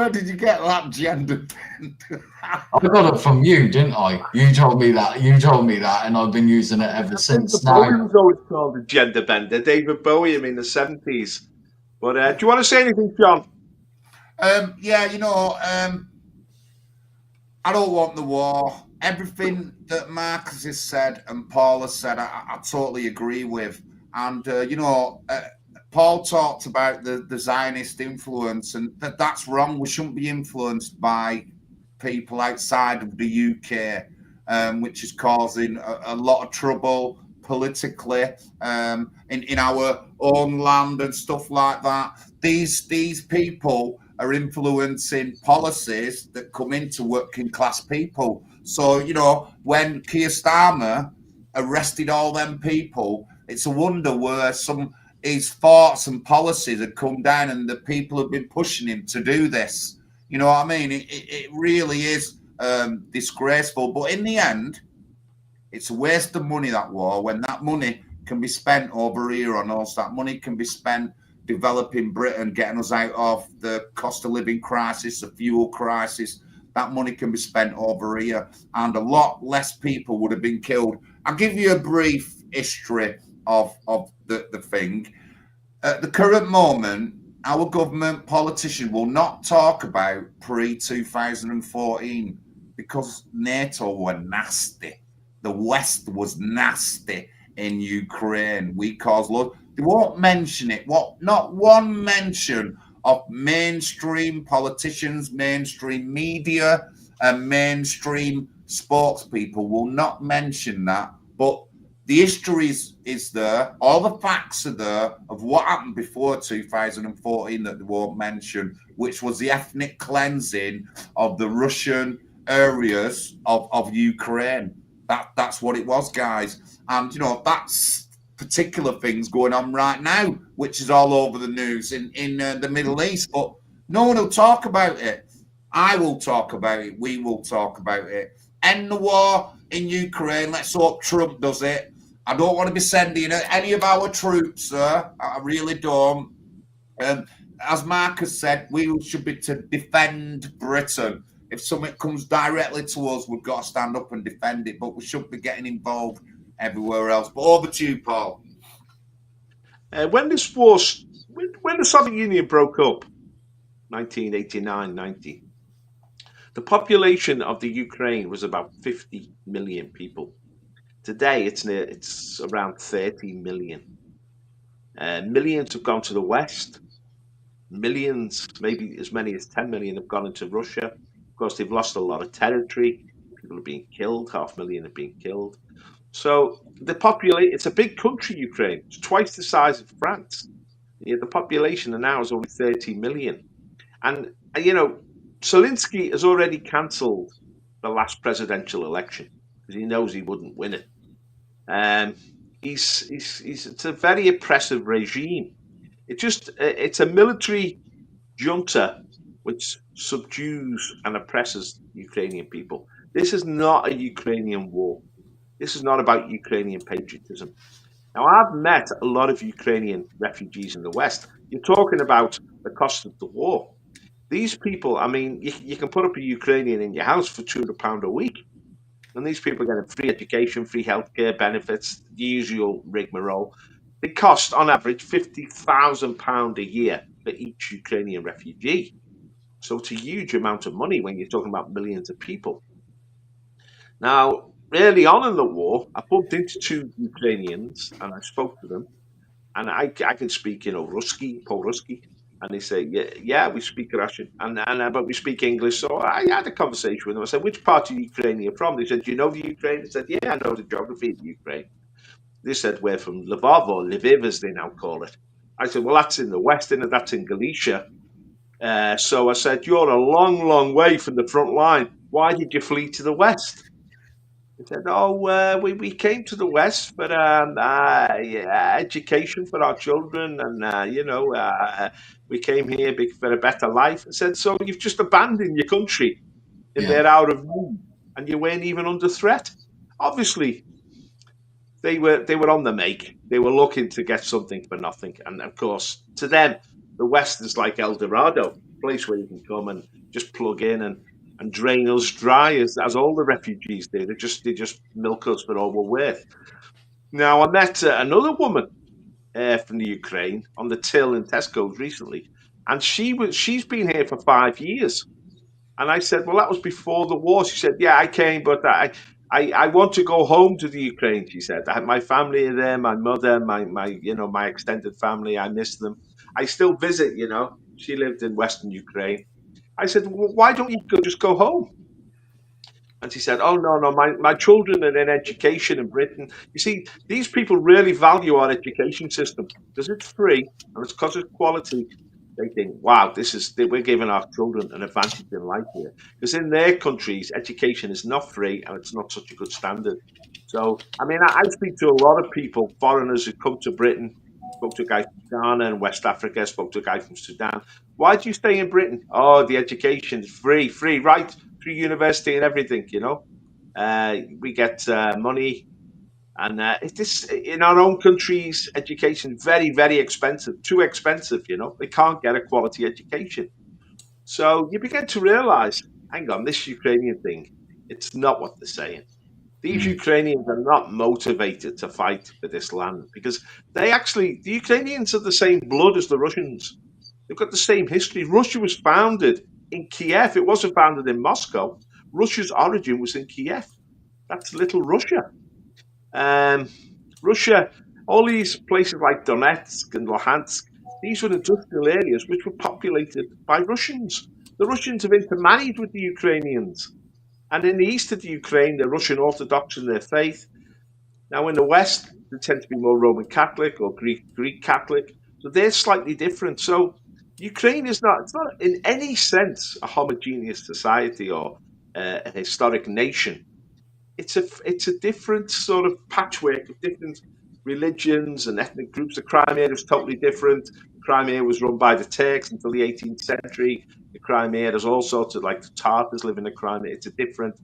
did you get that gender bend? I got it from you, didn't I? You told me that, and I've been using it ever since. Bowie was always called a gender bender. David Bowie, in the 70s. But do you want to say anything, John? I don't want the war. Everything that Marcus has said and Paul has said, I totally agree with. And, Paul talked about the Zionist influence, and that's wrong. We shouldn't be influenced by people outside of the UK, which is causing a lot of trouble politically in our own land and stuff like that. These people are influencing policies that come into working class people. So, when Keir Starmer arrested all them people, it's a wonder where his thoughts and policies have come down, and the people have been pushing him to do this. You know what I mean? It really is disgraceful. But in the end, it's a waste of money, that war, when that money can be spent over here on us. That money can be spent developing Britain, getting us out of the cost of living crisis, the fuel crisis. That money can be spent over here, and a lot less people would have been killed. I'll give you a brief history of the thing. At the current moment, our government politician will not talk about pre-2014 because NATO were nasty. The West was nasty in Ukraine. We caused loads. They won't mention it. Not one mention of mainstream politicians, mainstream media, and mainstream spokespeople will not mention that. But the history is there. All the facts are there of what happened before 2014 that they won't mention, which was the ethnic cleansing of the Russian areas of Ukraine. That's what it was, guys. And, that's particular things going on right now, which is all over the news in the Middle East. But no one will talk about it. I will talk about it. We will talk about it. End the war in Ukraine. Let's hope Trump does it. I don't want to be sending any of our troops, sir. I really don't. As Marcus said, we should be to defend Britain. If something comes directly to us, we've got to stand up and defend it, but we shouldn't be getting involved everywhere else. But over to you, Paul. When the Soviet Union broke up, 1989-90, the population of the Ukraine was about 50 million people. Today, it's around 30 million. Millions have gone to the West. Millions, maybe as many as 10 million, have gone into Russia. Of course, they've lost a lot of territory. People are being killed. 500,000 are being killed. So it's a big country, Ukraine. It's twice the size of France. The population now is only 30 million. And, Zelensky has already cancelled the last presidential election because he knows he wouldn't win it. It's a very oppressive regime. It's a military junta which subdues and oppresses Ukrainian people. This is not a Ukrainian war. This is not about Ukrainian patriotism. Now, I've met a lot of Ukrainian refugees in the West. You're talking about the cost of the war. These people, I mean, you can put up a Ukrainian in your house for £200 a week. And these people are getting free education, free healthcare benefits, the usual rigmarole. They cost, on average, £50,000 a year for each Ukrainian refugee. So it's a huge amount of money when you're talking about millions of people. Now, early on in the war, I bumped into 2 Ukrainians and I spoke to them. And I can speak, Ruski, Pol-Ruski. And they say, yeah, we speak Russian, but we speak English. So I had a conversation with them. I said, which part of Ukraine are you from? They said, do you know the Ukraine? I said, yeah, I know the geography of the Ukraine. They said, we're from Lvov, or Lviv, as they now call it. I said, well, that's in the west, and that's in Galicia. So I said, you're a long, long way from the front line. Why did you flee to the west? He said, we came to the West for education for our children. And, we came here for a better life. I said, so you've just abandoned your country in their hour of need and you weren't even under threat. Obviously, they were on the make. They were looking to get something for nothing. And, of course, to them, the West is like El Dorado, a place where you can come and just plug in and drain us dry, as all the refugees do. They just milk us for all we're worth. Now, I met another woman from the Ukraine on the till in Tesco's recently, and she's been here for 5 years. And I said, well, that was before the war. She said, yeah, I came, but I want to go home to the Ukraine. She said, I had my family there, my mother, my extended family. I miss them. I still visit. She lived in Western Ukraine. I said, well, why don't you just go home? And she said, oh, no, my children are in education in Britain. You see, these people really value our education system because it's free and it's because it's quality. They think, wow, we're giving our children an advantage in life here. Because in their countries, education is not free and it's not such a good standard. So, I mean, I speak to a lot of people, foreigners who come to Britain. Spoke to a guy from Ghana and West Africa, spoke to a guy from Sudan. Why do you stay in Britain? Oh, the education is free, right through university and everything, we get money. And in our own countries, education is very, very expensive, too expensive, They can't get a quality education. So you begin to realize, hang on, this Ukrainian thing, it's not what they're saying. These Ukrainians are not motivated to fight for this land because the Ukrainians are the same blood as the Russians. They've got the same history. Russia was founded in Kiev. It wasn't founded in Moscow. Russia's origin was in Kiev. That's little Russia. Russia, all these places like Donetsk and Luhansk, these were industrial areas which were populated by Russians. The Russians have intermarried with the Ukrainians. And in the east of the Ukraine, they're Russian Orthodox in their faith. Now, in the West, they tend to be more Roman Catholic or Greek Catholic. So they're slightly different. So Ukraine it's not in any sense a homogeneous society or a historic nation. It's a different sort of patchwork of different religions and ethnic groups. The Crimea is totally different. The Crimea was run by the Turks until the 18th century. The Crimea, there's all sorts of the Tatars live in the Crimea. It's a different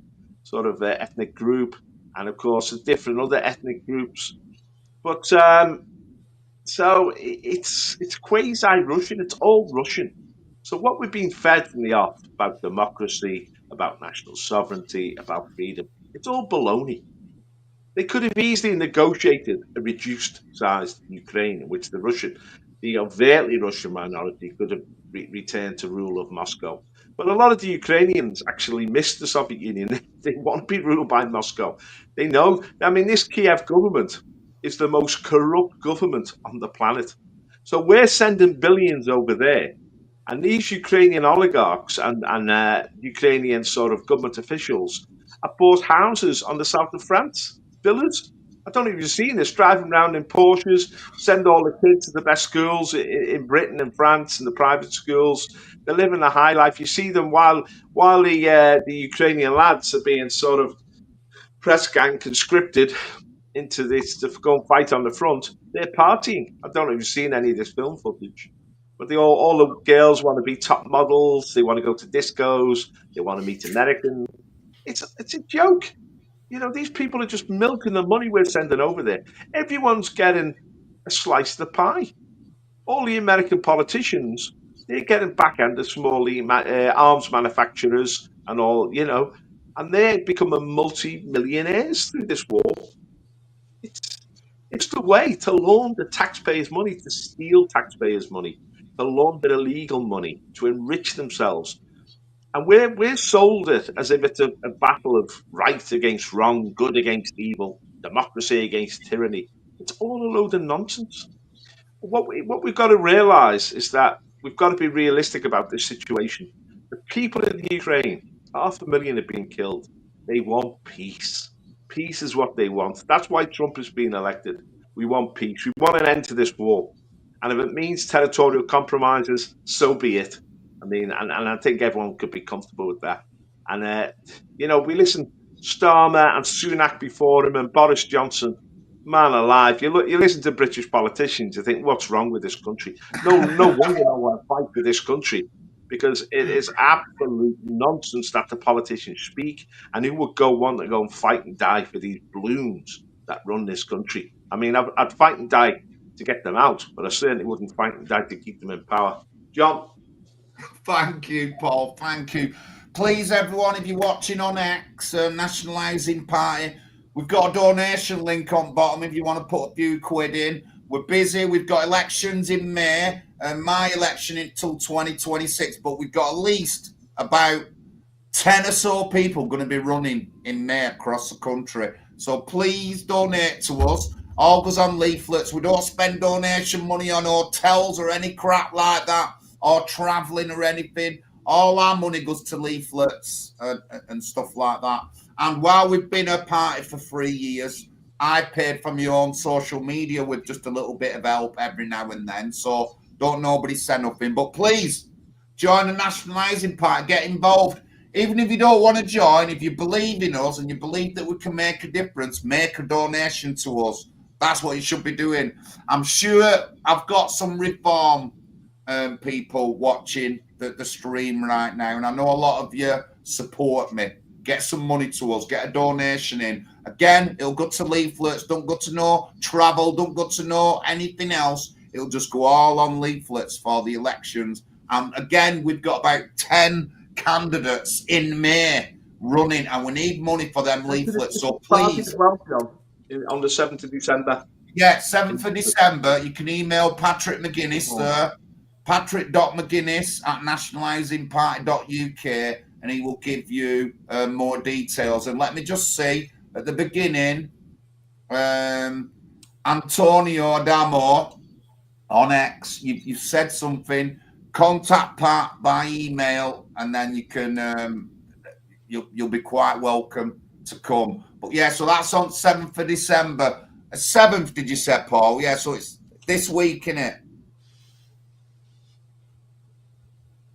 sort of ethnic group, and of course, there's different other ethnic groups. But so it's quasi-Russian. It's all Russian. So what we've been fed from the off about democracy, about national sovereignty, about freedom, it's all baloney. They could have easily negotiated a reduced-sized Ukraine in which the overtly Russian minority could have returned to rule of Moscow. But a lot of the Ukrainians actually miss the Soviet Union. They want to be ruled by Moscow. They know. I mean, this Kiev government is the most corrupt government on the planet. So we're sending billions over there. And these Ukrainian oligarchs and Ukrainian sort of government officials have bought houses on the south of France, villas. I don't know if you've seen this, driving around in Porsches, send all the kids to the best schools in Britain and France and the private schools. They're living a high life. You see them while the Ukrainian lads are being sort of press gang conscripted. into this to go and fight on the front, they're partying. I don't know if you've seen any of this film footage, but all the girls want to be top models. They want to go to discos. They want to meet Americans. It's a joke. You know, these people are just milking the money we're sending over there. Everyone's getting a slice of the pie. All the American politicians, they're getting backhanded small arms manufacturers and all, you know, and they're becoming multi-millionaires through this war. It's the way to launder taxpayers' money, to steal taxpayers' money, to launder illegal money, to enrich themselves. And we're sold it as if it's a battle of right against wrong, good against evil, democracy against tyranny. It's all a load of nonsense. What we've got to realise is that we've got to be realistic about this situation. The people in the Ukraine, 500,000 have been killed. They want peace. Peace is what they want. That's why Trump has been elected. We want peace. We want an end to this war. And if it means territorial compromises, so be it. I mean, and I think everyone could be comfortable with that. And, you know, we listened Starmer and Sunak before him and Boris Johnson. Man alive, you listen to British politicians, you think, what's wrong with this country? No wonder I want to fight for this country, because it is absolute nonsense that the politicians speak, and who would want to go and fight and die for these balloons that run this country? I mean, I'd fight and die to get them out, but I certainly wouldn't fight and die to keep them in power. John? Thank you, Paul. Thank you. Please, everyone, if you're watching on X, Nationalising Party, we've got a donation link on bottom if you want to put a few quid in. We're busy. We've got elections in May, and my election until 2026, but we've got at least about 10 or so people going to be running in May across the country. So please donate to us. All goes on leaflets. We don't spend donation money on hotels or any crap like that, or travelling or anything. All our money goes to leaflets and stuff like that. And while we've been a party for 3 years, I paid for my own social media with just a little bit of help every now and then. So don't nobody send nothing. But please, join the Nationalising Party. Get involved. Even if you don't want to join, if you believe in us and you believe that we can make a difference, make a donation to us. That's what you should be doing. I'm sure I've got some reform people watching the stream right now, and I know a lot of you support me. Get some money to us, get a donation in. Again, it'll go to leaflets, don't go to no travel, don't go to no anything else. It'll just go all on leaflets for the elections. And again, we've got about 10 candidates in May running, and we need money for them leaflets. So please. On the 7th of December. Yeah, 7th of December. You can email Patrick McGinnis there, patrick.mcginnis@nationalisingparty.uk, and he will give you more details. And let me just say at the beginning, Antonio Damo on X, you said something. Contact Pat by email, and then you can you'll be quite welcome to come. But yeah, so that's on 7th of December. 7th, did you say, Paul? Yeah, so it's this week, innit?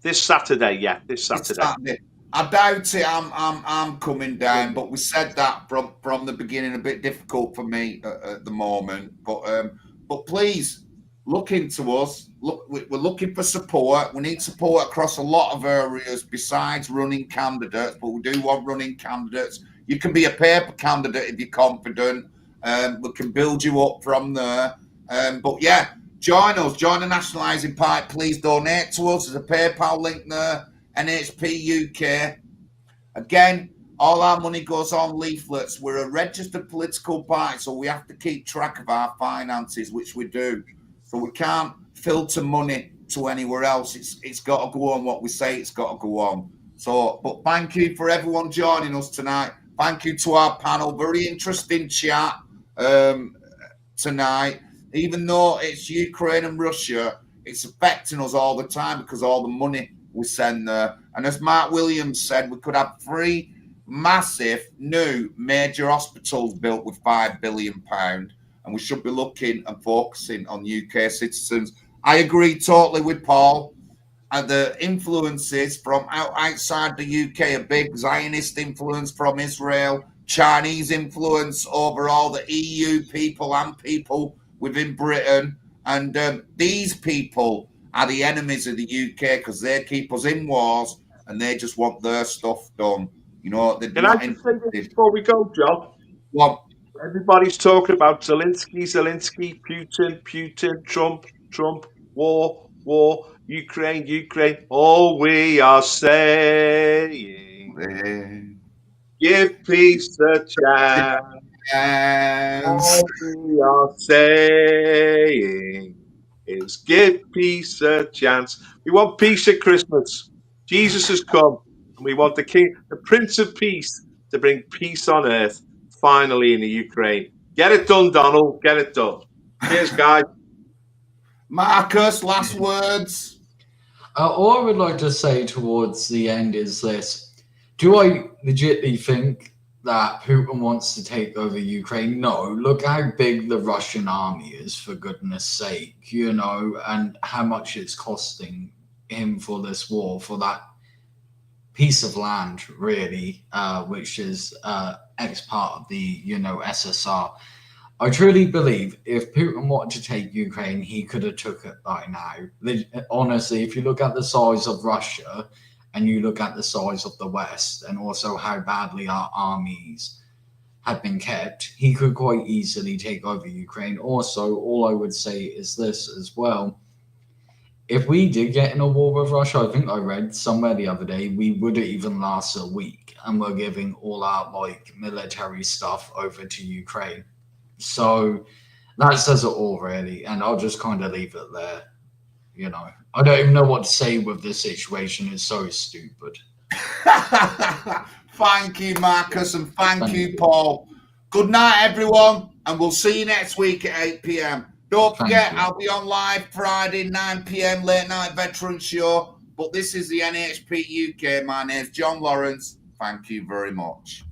This Saturday, yeah, this Saturday. I doubt it. I'm coming down, but we said that from the beginning. A bit difficult for me at the moment, but please look into us. Look, we're looking for support. We need support across a lot of areas besides running candidates, but we do want running candidates. You can be a paper candidate if you're confident. We can build you up from there. But yeah, join us. Join the Nationalising Party. Please donate to us. There's a PayPal link there. NHPUK. Again, all our money goes on leaflets. We're a registered political party, so we have to keep track of our finances, which we do. So we can't filter money to anywhere else. It's got to go on what we say it's got to go on. So, but thank you for everyone joining us tonight. Thank you to our panel. Very interesting chat tonight. Even though it's Ukraine and Russia, it's affecting us all the time because all the money we send there. And as Mark Williams said, we could have 3 massive new major hospitals built with £5 billion. And we should be looking and focusing on UK citizens. I agree totally with Paul. And the influences from outside the UK, a big Zionist influence from Israel, Chinese influence over all the EU people and people within Britain. And these people are the enemies of the UK because they keep us in wars and they just want their stuff done. You know, they're Can I not just say this interested. before we go, John? Well, Everybody's talking about Zelensky, Putin, Trump, war, Ukraine. All we are saying, give peace a chance. All we are saying is give peace a chance. We want peace at Christmas. Jesus has come, and we want the King, the Prince of Peace, to bring peace on earth finally in the Ukraine. Get it done, Donald. Get it done. Cheers, guys. Marcus, last words. All I would like to say towards the end is this. Do I legitimately think that Putin wants to take over Ukraine? No. Look how big the Russian army is, for goodness sake, you know, and how much it's costing him for this war, for that piece of land, really, which is ex-part of the, you know, SSR. I truly believe if Putin wanted to take Ukraine, he could have took it by now. Honestly, if you look at the size of Russia and you look at the size of the West and also how badly our armies have been kept, he could quite easily take over Ukraine. Also, all I would say is this as well. If we did get in a war with Russia, I think I read somewhere the other day, we wouldn't even last a week, and we're giving all our like military stuff over to Ukraine. So that says it all, really, and I'll just kind of leave it there. You know, I don't even know what to say with this situation. It's so stupid. Thank you, Marcus, and thank you, Paul. Good night, everyone, and we'll see you next week at 8 p.m. Don't forget, I'll be on live Friday, 9 p.m, late night veteran show. But this is the NHPUK. My name's John Lawrence. Thank you very much.